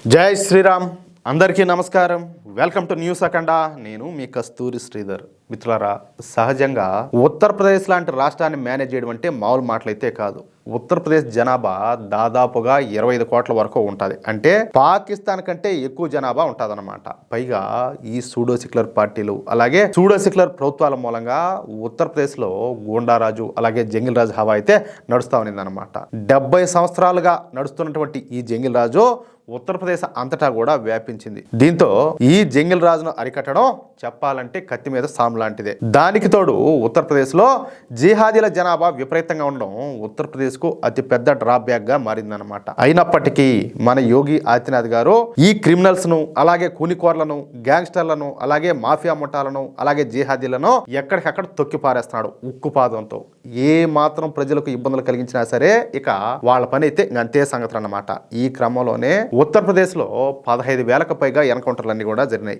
జై శ్రీరామ్. అందరికీ నమస్కారం. వెల్కమ్ టు న్యూస్ అఖండ. నేను మీ కస్తూరి శ్రీధర్. మిత్రులారా, సహజంగా ఉత్తరప్రదేశ్ లాంటి రాష్ట్రాన్ని మేనేజ్ చేయడం అంటే మామూలు మాటలైతే కాదు. ఉత్తరప్రదేశ్ జనాభా దాదాపుగా 25 కోట్ల వరకు ఉంటుంది. అంటే పాకిస్తాన్ కంటే ఎక్కువ జనాభా ఉంటుందన్నమాట. పైగా ఈ సూడో సెక్యులర్ పార్టీలు అలాగే సూడో సెక్యులర్ ప్రభుత్వాల మూలంగా ఉత్తరప్రదేశ్లో గూండారాజు అలాగే జంగిల్ రాజు హవా అయితే నడుస్తూ ఉన్నదన్నమాట. 70 సంవత్సరాలుగా నడుస్తున్నటువంటి ఈ జంగిల్ రాజు ఉత్తరప్రదేశ్ అంతటా కూడా వ్యాపించింది. దీంతో ఈ జంగిల్ రాజును అరికట్టడం చెప్పాలంటే కత్తి మీద సాము లాంటిదే. దానికి తోడు ఉత్తరప్రదేశ్ లో జిహాదీల జనాభా విపరీతంగా ఉండడం ఉత్తరప్రదేశ్ కు అతి పెద్ద డ్రాప్ బ్యాక్ గా మారిందనమాట. అయినప్పటికీ మన యోగి ఆదిత్యనాథ్ గారు ఈ క్రిమినల్స్ ను అలాగే కూనికోర్లను గ్యాంగ్స్టర్లను అలాగే మాఫియా ముఠాలను అలాగే జిహాదీలను ఎక్కడికక్కడ తొక్కి పారేస్తున్నాడు ఉక్కుపాదంతో. ఏ మాత్రం ప్రజలకు ఇబ్బందులు కలిగించినా సరే ఇక వాళ్ళ పని అయితే అంతే సంగతులు అన్నమాట. ఈ క్రమంలోనే ఉత్తరప్రదేశ్ లో 15,000కు పైగా ఎన్కౌంటర్లు అన్ని కూడా జరిగినాయి.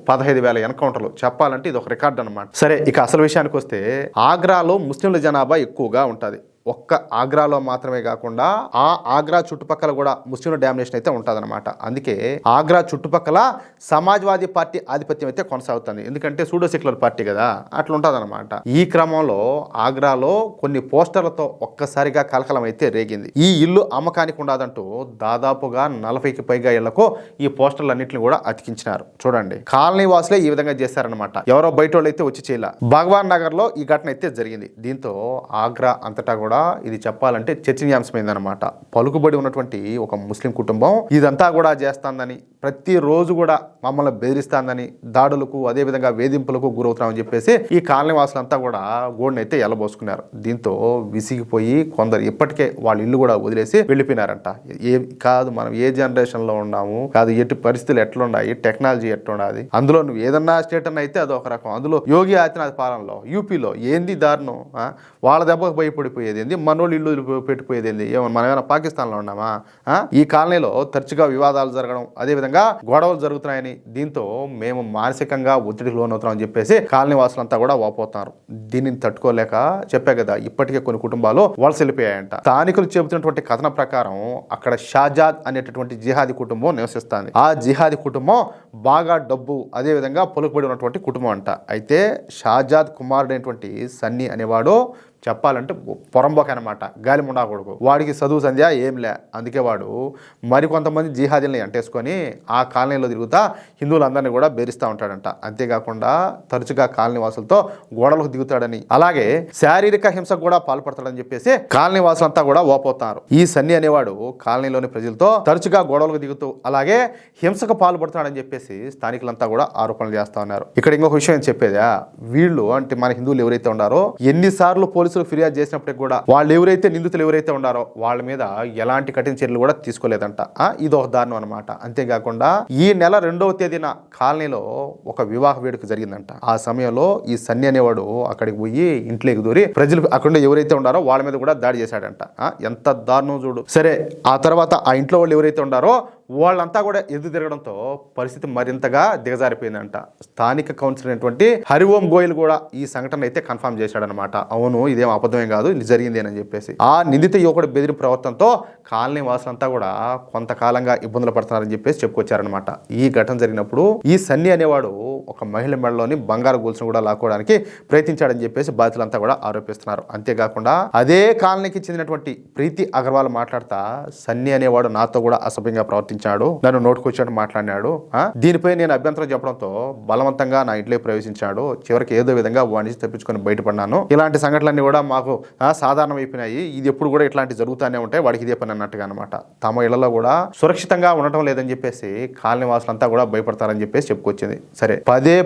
15,000 ఎన్కౌంటర్లు చెప్పాలంటే ఇది ఒక రికార్డ్ అన్నమాట. సరే, ఇక అసలు విషయానికి వస్తే ఆగ్రాలో ముస్లింల జనాభా ఎక్కువగా ఉంటుంది. ఒక్క ఆగ్రాలో మాత్రమే కాకుండా ఆ ఆగ్రా చుట్టుపక్కల కూడా ముస్లింల డామినేషన్ అయితే ఉంటుందన్నమాట. అందుకే ఆగ్రా చుట్టుపక్కల సమాజ్వాదీ పార్టీ ఆధిపత్యం అయితే కొనసాగుతుంది. ఎందుకంటే సూడో సెక్యులర్ పార్టీ కదా, అట్లా ఉంటుందన్నమాట. ఈ క్రమంలో ఆగ్రాలో కొన్ని పోస్టర్లతో ఒక్కసారిగా కలకలం అయితే రేగింది. ఈ ఇల్లు అమ్మకానికి ఉండదంటూ దాదాపుగా 40కి పైగా ఇళ్లకు ఈ పోస్టర్లన్నింటినీ కూడా అతికించినారు. చూడండి, కాలనీ వాసులే ఈ విధంగా చేశారనమాట. ఎవరో బయట వాళ్ళు అయితే వచ్చి చేయలే. భగవాన్ నగర్ లో ఈ ఘటన అయితే జరిగింది. దీంతో ఆగ్రా అంతటా కూడా ఇది చెప్పాలంటే చర్చనీయాంశమైందనమాట. పలుకుబడి ఉన్నటువంటి ఒక ముస్లిం కుటుంబం ఇదంతా కూడా చేస్తాందని, ప్రతిరోజు కూడా మమ్మల్ని బెదిరిస్తాందని, దాడులకు అదేవిధంగా వేధింపులకు గురవుతామని చెప్పేసి ఈ కాలనీ వాసులంతా కూడా గోడనైతే ఎల్లబోసుకున్నారు. దీంతో విసిగిపోయి కొందరు ఇప్పటికే వాళ్ళ ఇల్లు కూడా వదిలేసి వెళ్ళిపోయినారంట. కాదు మనం ఏ జనరేషన్ లో ఉన్నాము, కాదు ఎట్టి పరిస్థితులు ఎట్లున్నాయి, టెక్నాలజీ ఎట్లున్నది, అందులో నువ్వు ఏదన్నా స్టేట్ అన్న అయితే అదొక రకం. అందులో యోగి ఆదిత్యనాథ్ పాలనలో యూపీలో ఏంది దారుణం, వాళ్ళ దెబ్బకు భయపడిపోయేది ఏంది, మనోళ్ళు ఇల్లు పెట్టిపోయేది ఏంది, మనం ఏమైనా పాకిస్తాన్లో ఉన్నామా? ఈ కాలనీలో తరచుగా వివాదాలు జరగడం అదేవిధంగా గొడవలు జరుగుతున్నాయని, దీంతో మేము మానసికంగా ఒత్తిడికి లోనవుతున్నామని చెప్పేసి కాలనీ వాసులంతా కూడా వాపోతున్నారు. దీనిని తట్టుకోలేక చెప్పా కదా, ఇప్పటికే కొన్ని కుటుంబాలు వలస వెళ్ళిపోయాయంట. స్థానికులు చెబుతున్నటువంటి కథన ప్రకారం అక్కడ షాజాద్ అనేటటువంటి జిహాదీ కుటుంబం నివసిస్తుంది. ఆ జిహాదీ కుటుంబం బాగా డబ్బు అదేవిధంగా పలుకుబడి ఉన్నటువంటి కుటుంబం అంట. అయితే షాజాద్ కుమారుడు అయినటువంటి సన్నీ అనేవాడు చెప్పాలంటే పొరంబోక అనమాట, గాలి ముండా కొడుకు. వాడికి చదువు సంధ్య ఏం లే. అందుకే వాడు మరికొంతమంది జిహాదీలని అంటేసుకొని ఆ కాలనీలో తిరుగుతా హిందువులందరినీ కూడా బెదిరిస్తూ ఉంటాడంట. అంతేకాకుండా తరచుగా కాలనీ వాసులతో గోడలకు దిగుతాడని అలాగే శారీరక హింసకు కూడా పాల్పడతాడని చెప్పేసి కాలనీ వాసులంతా కూడా ఓపోతున్నారు. ఈ సన్నీ అనేవాడు కాలనీలోని ప్రజలతో తరచుగా గోడలకు దిగుతూ అలాగే హింసకు పాల్పడుతున్నాడని చెప్పేసి స్థానికులంతా కూడా ఆరోపణలు చేస్తా ఉన్నారు. ఇక్కడ ఇంకొక విషయం చెప్పేదా, వీళ్ళు అంటే మన హిందువులు ఎవరైతే ఉన్నారో ఎన్నిసార్లు పోలీసులు ఫిర్యాదు చేసినప్పటికీ కూడా వాళ్ళు ఎవరైతే నిందితులు ఎవరైతే ఉన్నారో వాళ్ళ మీద ఎలాంటి కఠిన చర్యలు కూడా తీసుకోలేదంట. ఇది ఒక దారుణం అనమాట. అంతేకాకుండా ఈ నెల 2వ తేదీన కాలనీలో ఒక వివాహ వేడుక జరిగిందంట. ఆ సమయంలో ఈ సన్నీ అనేవాడు అక్కడికి పోయి ఇంట్లోకి దూరి ప్రజలు అక్కడ ఎవరైతే ఉన్నారో వాళ్ళ మీద కూడా దాడి చేశాడంట. ఎంత దారుణం చూడు. సరే, ఆ తర్వాత ఆ ఇంట్లో వాళ్ళు ఎవరైతే ఉన్నారో వాళ్ళంతా కూడా ఎదురు తిరగడంతో పరిస్థితి మరింతగా దిగజారిపోయిందంట. స్థానిక కౌన్సిలర్ అయినటువంటి హరిఓం గోయల్ కూడా ఈ సంఘటన అయితే కన్ఫర్మ్ చేశాడనమాట. అవును, ఇదేం అబద్ధమే కాదు, ఇది జరిగింది అని చెప్పేసి. ఆ నిందిత యువకుడు బెదిరి ప్రవర్తనతో కాలనీ వాసులంతా కూడా కొంతకాలంగా ఇబ్బందులు పడుతున్నారని చెప్పేసి చెప్పుకొచ్చారనమాట. ఈ ఘటన జరిగినప్పుడు ఈ సన్నీ అనేవాడు ఒక మహిళ మెడలోని బంగారు గొలుసును కూడా లాక్కోవడానికి ప్రయత్నించాడని చెప్పేసి బాధితులంతా కూడా ఆరోపిస్తున్నారు. అంతేకాకుండా అదే కాలనీకి చెందినటువంటి ప్రీతి అగర్వాల్ మాట్లాడుతా సన్నీ అనేవాడు నాతో కూడా అసభ్యంగా ప్రవర్తించాడు, నన్ను నోటుకొచ్చాడు మాట్లాడినాడు, దీనిపై నేను అభ్యంతరం చెప్పడంతో బలవంతంగా నా ఇంట్లో ప్రవేశించాడు, చివరికి ఏదో విధంగా వాడి నుంచి తప్పించుకొని బయటపడినాను. ఇలాంటి సంఘటనలన్నీ కూడా మాకు సాధారణం అయిపోయినాయి, ఇది ఎప్పుడు కూడా ఇట్లాంటి జరుగుతూనే ఉంటాయి, వాడికి ఇదే పని అన్నట్టుగా అనమాట. తమ ఇళ్లలో కూడా సురక్షితంగా ఉండటం లేదని చెప్పేసి కాలనీ వాసులంతా కూడా భయపడతారని చెప్పేసి చెప్పుకొచ్చింది. సరే,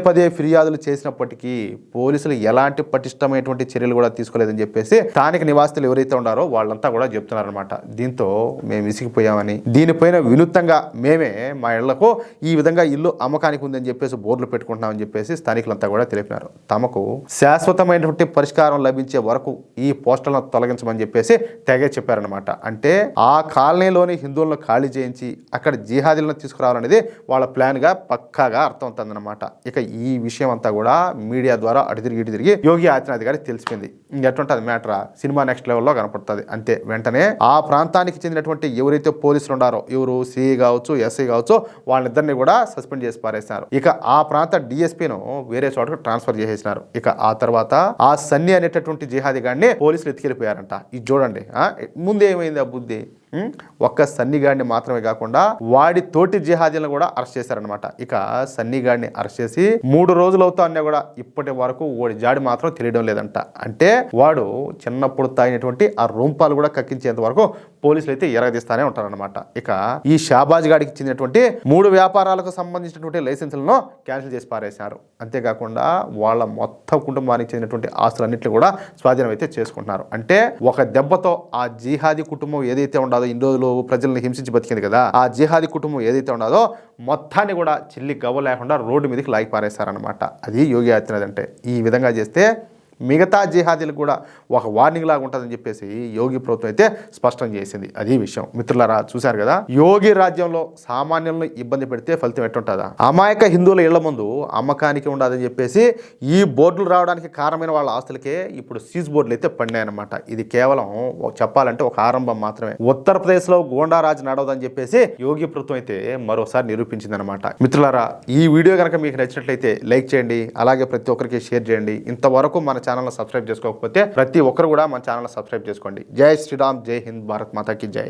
పదే ఫిర్యాదులు చేసినప్పటికీ పోలీసులు ఎలాంటి పటిష్టమైనటువంటి చర్యలు కూడా తీసుకోలేదని చెప్పేసి స్థానిక నివాసితులు ఎవరైతే ఉన్నారో వాళ్ళంతా కూడా చెప్తున్నారనమాట. దీంతో మేము విసిగిపోయామని, దీనిపైన వినూత్నంగా మేమే మా ఇళ్లకు ఈ విధంగా ఇల్లు అమ్మకానికి ఉందని చెప్పేసి బోర్డులు పెట్టుకుంటున్నామని చెప్పేసి స్థానికులంతా కూడా తెలిపినారు. తమకు శాశ్వతమైనటువంటి పరిష్కారం లభించే వరకు ఈ పోస్టర్లను తొలగించమని చెప్పేసి తెగే చెప్పారనమాట. అంటే ఆ కాలనీలోని హిందువులను ఖాళీ చేయించి అక్కడ జిహాదీలను తీసుకురావాలనేది వాళ్ళ ప్లాన్గా పక్కాగా అర్థమవుతుందన్నమాట. ఇక ఈ విషయం అంతా కూడా మీడియా ద్వారా అటు తిరిగి యోగి ఆదిత్యనాథ్ గారికి తెలిసిపోయింది. ఇంకెట్టుంటుంది మ్యాటరా, సినిమా నెక్స్ట్ లెవెల్లో కనపడుతుంది. అంతే, వెంటనే ఆ ప్రాంతానికి చెందినటువంటి ఎవరైతే పోలీసులు ఉన్నారో, ఎవరు సిఐ కావచ్చు, ఎస్ఐ కావచ్చు, వాళ్ళిద్దరిని కూడా సస్పెండ్ చేసి పారేసినారు. ఇక ఆ ప్రాంత డిఎస్పీను వేరే చోటకు ట్రాన్స్ఫర్ చేసేసినారు. ఇక ఆ తర్వాత ఆ సన్నీ అనేటటువంటి జిహాదీ గాడిని పోలీసులు ఎత్తుకెళ్ళిపోయారంట. ఇది చూడండి, ముందేమైంది ఆ బుద్ధి. ఒక్క సన్నిగాడిని మాత్రమే కాకుండా వాడి తోటి జిహాదీలను కూడా అరెస్ట్ చేశారనమాట. ఇక సన్నిగాడిని అరెస్ట్ చేసి 3 రోజులు అవుతా కూడా ఇప్పటి వరకు వాడి జాడి మాత్రం తెలియడం లేదంట. అంటే వాడు చిన్నప్పుడు తాగినటువంటి ఆ రూంపాలు కూడా కక్కించేంత వరకు పోలీసులు అయితే ఎరగదీస్తానే ఉంటారనమాట. ఇక ఈ షాబాజ్ గాడికి చెందినటువంటి 3 వ్యాపారాలకు సంబంధించినటువంటి లైసెన్సులను క్యాన్సిల్ చేసి పారేశారు. అంతేకాకుండా వాళ్ళ మొత్తం కుటుంబానికి చెందినటువంటి ఆస్తులన్నింటినీ కూడా స్వాధీనం అయితే చేసుకుంటున్నారు. అంటే ఒక దెబ్బతో ఆ జిహాదీ కుటుంబం ఏదైతే ఉండదో, ఇన్ని రోజులు ప్రజల్ని హింసించి బతికింది కదా, ఆ జిహాదీ కుటుంబం ఏదైతే ఉండదో మొత్తాన్ని కూడా చిల్లి గవ్వ లేకుండా రోడ్డు మీదకి లాగి పారేశారనమాట. అది యోగి ఆదిత్యనాథ్ అంటే. ఈ విధంగా చేస్తే మిగతా జిహాదీలకు కూడా ఒక వార్నింగ్ లాగా ఉంటుందని చెప్పేసి యోగి ప్రభుత్వం అయితే స్పష్టం చేసింది. అది విషయం. మిత్రులారా, చూశారు కదా, యోగి రాజ్యంలో సామాన్యులను ఇబ్బంది పెడితే ఫలితం ఎట్టుంటుందా? అమాయక హిందువుల ఇళ్ల ముందు అమ్మకానికి ఉండదని చెప్పేసి ఈ బోర్డులు రావడానికి కారణమైన వాళ్ళ ఆస్తులకే ఇప్పుడు సీజ్ బోర్డులు అయితే పడినాయన్నమాట. ఇది కేవలం చెప్పాలంటే ఒక ఆరంభం మాత్రమే. ఉత్తరప్రదేశ్లో గోండారాజ్ నడవదని చెప్పేసి యోగి ప్రభుత్వం అయితే మరోసారి నిరూపించింది అనమాట. మిత్రులారా, ఈ వీడియో కనుక మీకు నచ్చినట్లయితే లైక్ చేయండి, అలాగే ప్రతి ఒక్కరికి షేర్ చేయండి. ఇంతవరకు మన ఛానల్ సబ్స్క్రైబ్ చేసుకోకపోతే ప్రతి ఒక్కరు కూడా మన ఛానల్ సబ్స్క్రైబ్ చేసుకోండి. జై శ్రీరామ్, జై హింద్, భారత్ మాతాకి జై.